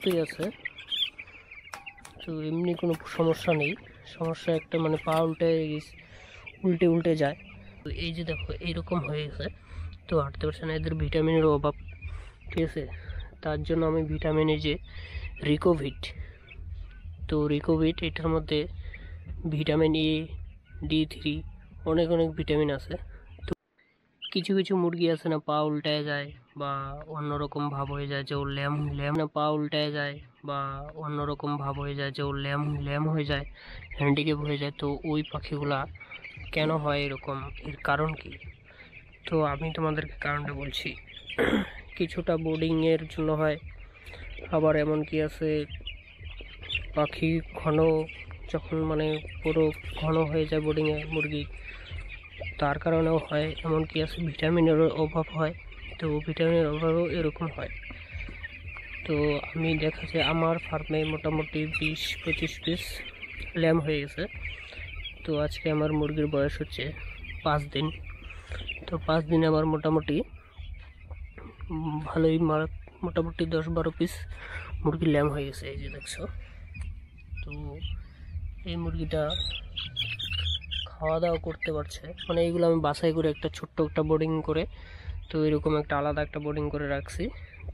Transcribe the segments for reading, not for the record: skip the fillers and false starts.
সুস্থই আছে, তো এমনি কোনো সমস্যা নেই। সমস্যা একটা মানে পা উল্টে উল্টে যায়। তো এই যে দেখো এইরকম হয়ে গেছে, তো হাঁটতে পারছে না, এদের ভিটামিনের অভাব, ঠিক আছে। তার জন্য আমি ভিটামিন এই যে রিকোভিট, তো রিকোভিট এটার মধ্যে ভিটামিন D3 অনেক অনেক ভিটামিন আছে। তো কিছু কিছু মুরগি আছে না পা উল্টায় যায় বা অন্যরকম ভাব হয়ে যায়, যে ওর ল্যাম না পা উল্টায় যায় বা অন্যরকম ভাব হয়ে যায়, যে ওর ল্যাম হয়ে যায়, হ্যান্ডিক্যাপ হয়ে যায়। তো ওই পাখিগুলা কেন হয় এরকম, এর কারণ কি? তো আমি তোমাদেরকে কারণটা বলছি। কিছুটা বোর্ডিংয়ের জন্য হয়, আবার এমন কি আছে পাখি ঘন যখন মানে পুরো ঘন হয়ে যায় বোর্ডিংয়ে মুরগি, তার কারণেও হয়। এমন কি আছে ভিটামিনের অভাব হয়, তো ভিটামিনের অভাবেও এরকম হয়। তো আমি দেখা যায় আমার ফার্মে মোটামুটি 20-25 পিস ল্যাম হয়ে গেছে। তো আজকে আমার মুরগির বয়স হচ্ছে 5 দিন। তো 5 দিনে আমার মোটামুটি ভালোই মোটামুটি 10-12 পিস মুরগি ল্যাম হয়ে গেছে, এই যে দেখছো। তো এই মুরগিটা খাওয়া দাওয়া করতে পারছে, মানে এইগুলো আমি বাছাই করে একটা ছোট্ট একটা বোর্ডিং করে, তো এরকম একটা আলাদা একটা বোর্ডিং করে রাখছি।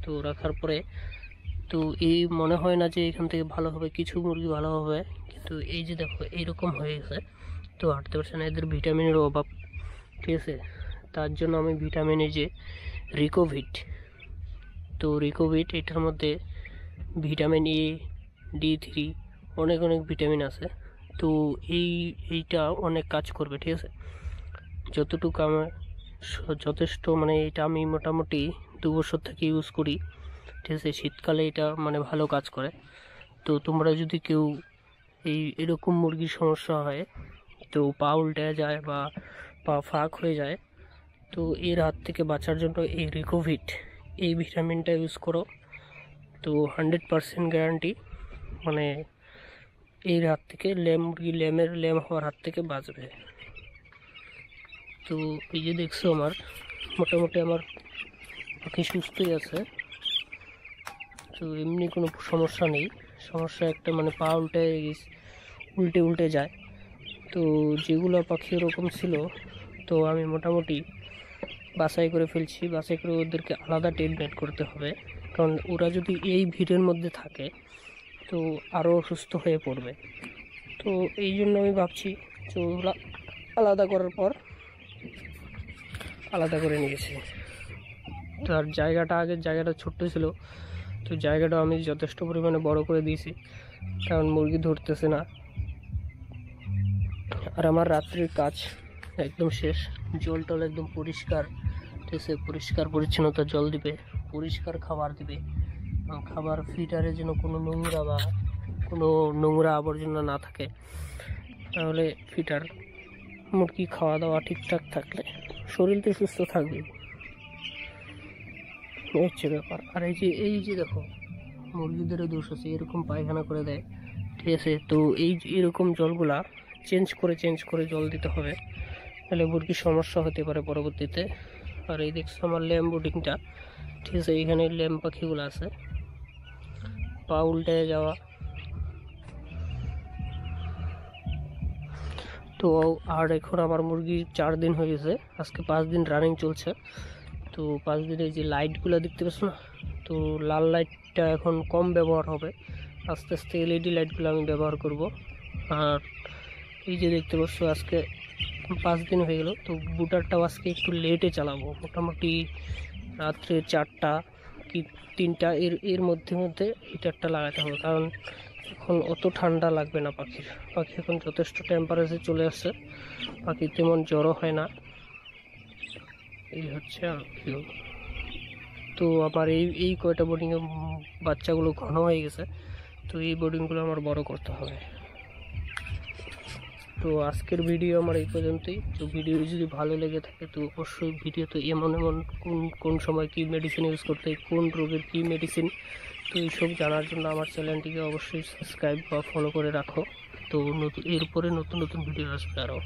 তো রাখার পরে তো এই মনে হয় না যে এখান থেকে ভালো হবে, কিছু মুরগি ভালো হবে, কিন্তু এই যে দেখো এইরকম হয়ে গেছে, তো হাঁটতে পারছে না, এদের ভিটামিনের অভাব, ঠিক আছে। তার জন্য আমি ভিটামিন এই যে রিকোভিট, তো রিকোভিট এটার মধ্যে ভিটামিন D3 অনেক অনেক ভিটামিন আছে। তো এইটা অনেক কাজ করবে, ঠিক আছে। যতটুকু আমার যথেষ্ট, মানে এটা আমি মোটামুটি 2 বছর থেকে ইউজ করি, ঠিক আছে। শীতকালে এটা মানে ভালো কাজ করে। তো তোমরা যদি কেউ এরকম মুরগির সমস্যা হয়, তো পা উল্টে যায় বা পা ফাঁক হয়ে যায়, তো এর হাত থেকে বাঁচার জন্য এই রিকোভিট এই ভিটামিনটা ইউজ করো। তো 100% গ্যারান্টি, মানে এর হাত থেকে মুরগি ল্যাম হওয়ার হাত থেকে বাঁচবে। তো এই যে দেখছো আমার মোটামুটি আমার পাখি সুস্থই আছে, তো এমনি কোনো সমস্যা নেই। সমস্যা একটা মানে পা উল্টে উল্টে যায়। তো যেগুলো পাখি ওরকম ছিল, তো আমি মোটামুটি বাছাই করে ফেলছি, বাছাই করে ওদেরকে আলাদা ট্রিটমেন্ট করতে হবে, কারণ ওরা যদি এই ভিড়ের মধ্যে থাকে তো আরও অসুস্থ হয়ে পড়বে। তো এই জন্য আমি ভাবছি যে ওগুলো আলাদা করার পর আলাদা করে নিয়েছি। তো আর আগের জায়গাটা ছোট্ট ছিল, তো জায়গাটা আমি যথেষ্ট পরিমাণে বড় করে দিয়েছি, কারণ মুরগি ধরতেছে না। আর আমার রাত্রির কাজ একদম শেষ, জল টল একদম পরিষ্কার, ঠিক আছে। পরিষ্কার পরিচ্ছন্নতা জল দিবে, পরিষ্কার খাবার দিবে, খাবার ফিটারে যেন কোনো নোংরা আবর্জনা না থাকে, তাহলে ফিটার মুরগি খাওয়া দাওয়া ঠিকঠাক থাকলে শরীর তো সুস্থ থাকবে, হচ্ছে ব্যাপার। আর এই যে দেখো মুরগিদেরও দোষ আছে, এরকম পায়খানা করে দেয়, ঠিক আছে। তো এরকম জলগুলা চেঞ্জ করে জল দিতে হবে, তাহলে মুরগির সমস্যা হতে পারে পরবর্তীতে। আর এই দেখছো আমার ল্যাম্প বোর্ডিংটা, ঠিক আছে। এইখানে ল্যাম্প পাখিগুলো আছে, পা উল্টে যাওয়া। তো আর এখন আমার মুরগি 4 দিন হয়ে গেছে, আজকে 5 দিন রানিং চলছে। তো 5 দিনে যে লাইটগুলো দেখতে পাচ্ছ না, তো লাল লাইটটা এখন কম ব্যবহার হবে, আস্তে আস্তে LED লাইটগুলো আমি ব্যবহার করব। আর এই যে দেখতে পাচ্ছ আজকে 5 দিন হয়ে গেল, তো বুটারটাও আজকে একটু লেটে চালাবো, মোটামুটি রাত্রে 4টা কি 3টা এর মধ্যে হিটারটা লাগাতে হবে, কারণ এখন অত ঠান্ডা লাগবে না পাখি এখন যথেষ্ট টেম্পারেচার চলে আসছে, পাখি তেমন জ্বরও হয় না, এই হচ্ছে আর কি। তো আবার এই কয়টা বোর্ডিংয়ে বাচ্চাগুলো ঘন হয়ে গেছে, তো এই বোর্ডিংগুলো আমার বড় করতে হবে। তো আজকের ভিডিও আমার এই পর্যন্তই। তো ভিডিও যদি ভালো লেগে থাকে তো অবশ্যই ভিডিওতে এমন কোন সময় কি মেডিসিন ইউজ করতে হয়, কোন রোগের কি মেডিসিন, তো এইসব জানার জন্য আমার চ্যানেলটিকে অবশ্যই সাবস্ক্রাইব বা ফলো করে রাখো। তো এরপরে নতুন নতুন ভিডিও আসবে আরও।